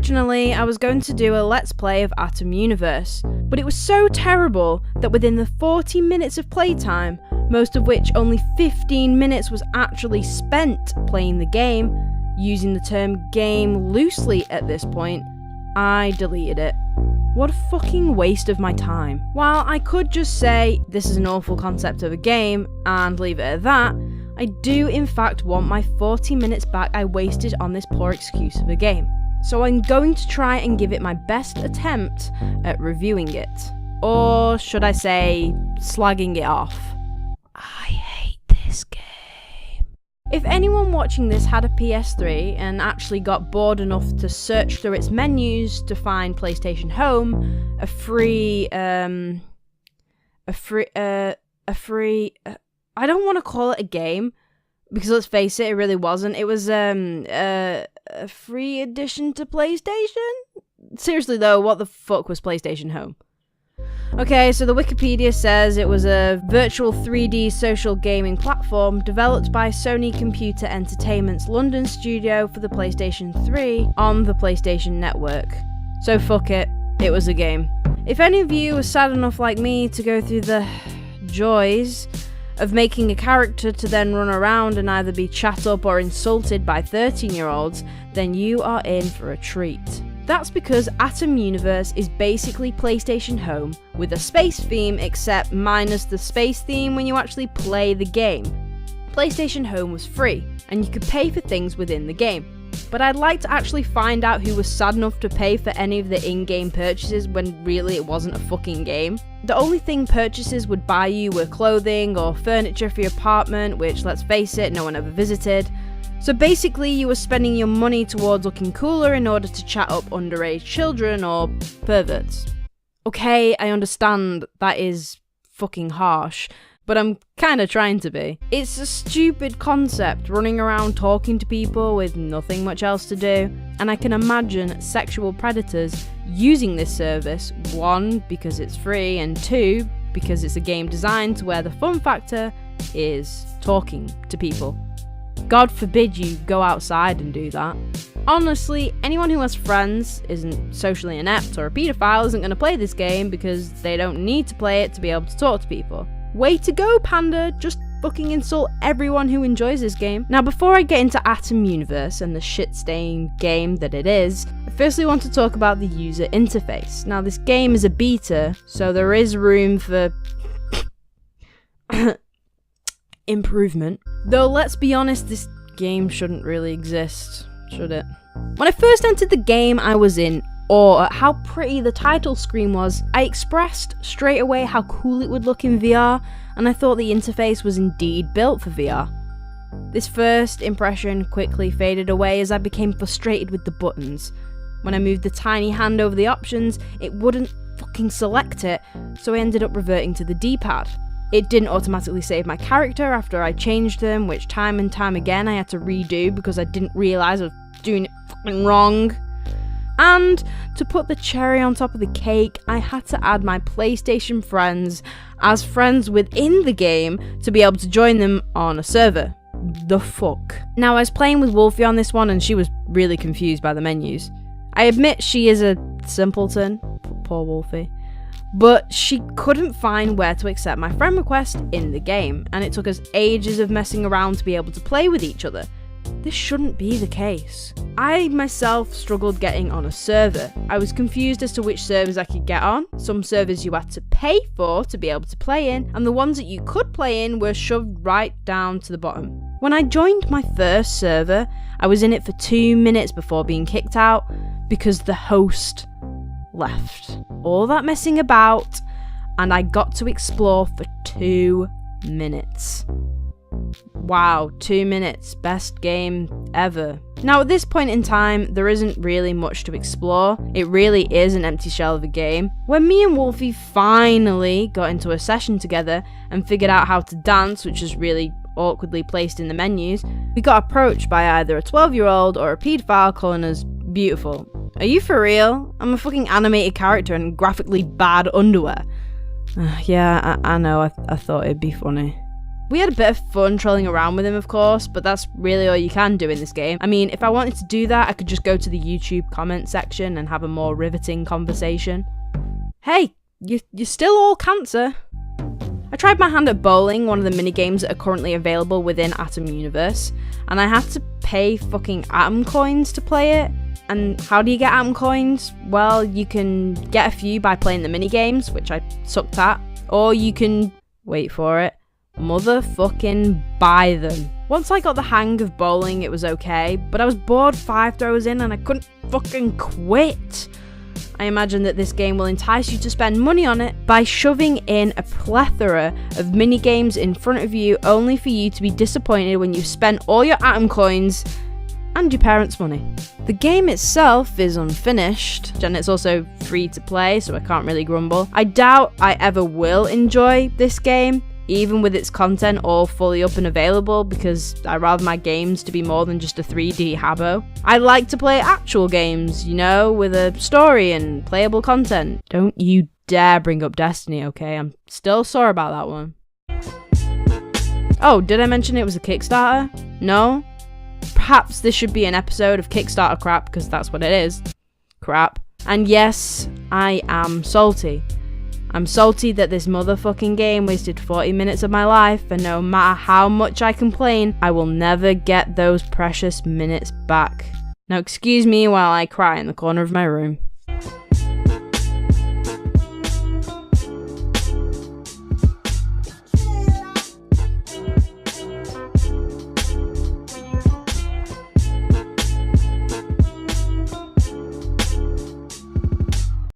Originally, I was going to do a Let's Play of Atom Universe, but it was so terrible that within the 40 minutes of playtime, most of which only 15 minutes was actually spent playing the game, using the term game loosely at this point, I deleted it. What a fucking waste of my time. While I could just say, this is an awful concept of a game, and leave it at that, I do in fact want my 40 minutes back I wasted on this poor excuse of a game. So I'm going to try and give it my best attempt at reviewing it. Or should I say, slagging it off. I hate this game. If anyone watching this had a PS3 and actually got bored enough to search through its menus to find PlayStation Home, a free, I don't want to call it a game, because let's face it, it really wasn't. It was, a free addition to PlayStation? Seriously though, what the fuck was PlayStation Home? Okay, so the Wikipedia says it was a virtual 3D social gaming platform developed by Sony Computer Entertainment's London studio for the PlayStation 3 on the PlayStation Network. So fuck it, it was a game. If any of you were sad enough like me to go through the joys of making a character to then run around and either be chat up or insulted by 13-year-olds, then you are in for a treat. That's because Atom Universe is basically PlayStation Home with a space theme, except minus the space theme when you actually play the game. PlayStation Home was free, and you could pay for things within the game. But I'd like to actually find out who was sad enough to pay for any of the in-game purchases when really it wasn't a fucking game. The only thing purchases would buy you were clothing or furniture for your apartment, which, let's face it, no one ever visited. So basically you were spending your money towards looking cooler in order to chat up underage children or perverts. Okay, I understand that is fucking harsh, but I'm kinda trying to be. It's a stupid concept, running around talking to people with nothing much else to do, and I can imagine sexual predators using this service, 1, because it's free, and 2, because it's a game designed to where the fun factor is talking to people. God forbid you go outside and do that. Honestly, anyone who has friends, isn't socially inept, or a paedophile isn't going to play this game because they don't need to play it to be able to talk to people. Way to go, Panda! Just fucking insult everyone who enjoys this game. Now, before I get into Atom Universe and the shit-stained game that it is, I firstly want to talk about the user interface. Now, this game is a beta, so there is room for improvement. Though, let's be honest, this game shouldn't really exist, should it? When I first entered the game, I was in awe at how pretty the title screen was. I expressed straight away how cool it would look in VR, and I thought the interface was indeed built for VR. This first impression quickly faded away as I became frustrated with the buttons. When I moved the tiny hand over the options, it wouldn't fucking select it, so I ended up reverting to the D-pad. It didn't automatically save my character after I changed them, which time and time again I had to redo because I didn't realise I was doing it fucking wrong. And to put the cherry on top of the cake, I had to add my PlayStation friends as friends within the game to be able to join them on a server. The fuck. Now, I was playing with Wolfie on this one and she was really confused by the menus. I admit she is a simpleton, poor Wolfie, but she couldn't find where to accept my friend request in the game, and it took us ages of messing around to be able to play with each other. This shouldn't be the case. I myself struggled getting on a server. I was confused as to which servers I could get on. Some servers you had to pay for to be able to play in, and the ones that you could play in were shoved right down to the bottom. When I joined my first server, I was in it for 2 minutes before being kicked out because the host left. All that messing about, and I got to explore for 2 minutes. Wow, 2 minutes, best game ever. Now at this point in time, there isn't really much to explore. It really is an empty shell of a game. When me and Wolfie finally got into a session together and figured out how to dance, which is really awkwardly placed in the menus, we got approached by either a 12-year-old or a paedophile calling us beautiful. Are you for real? I'm a fucking animated character in graphically bad underwear. Yeah, I know, I thought it'd be funny. We had a bit of fun trolling around with him, of course, but that's really all you can do in this game. I mean, if I wanted to do that, I could just go to the YouTube comment section and have a more riveting conversation. Hey, you're still all cancer. I tried my hand at bowling, one of the minigames that are currently available within Atom Universe, and I had to pay fucking Atom Coins to play it. And how do you get Atom Coins? Well, you can get a few by playing the minigames, which I sucked at, or you can, wait for it, motherfucking buy them. Once I got the hang of bowling, it was okay, but I was bored 5 throws in and I couldn't fucking quit. I imagine that this game will entice you to spend money on it by shoving in a plethora of minigames in front of you, only for you to be disappointed when you've spent all your Atom Coins and your parents' money. The game itself is unfinished, and it's also free to play, so I can't really grumble. I doubt I ever will enjoy this game, even with its content all fully up and available, because I rather my games to be more than just a 3D habbo. I like to play actual games, you know, with a story and playable content. Don't you dare bring up Destiny, okay? I'm still sore about that one. Oh, did I mention it was a Kickstarter? No? Perhaps this should be an episode of Kickstarter crap, because that's what it is. Crap. And yes, I am salty. I'm salty that this motherfucking game wasted 40 minutes of my life, and no matter how much I complain, I will never get those precious minutes back. Now excuse me while I cry in the corner of my room.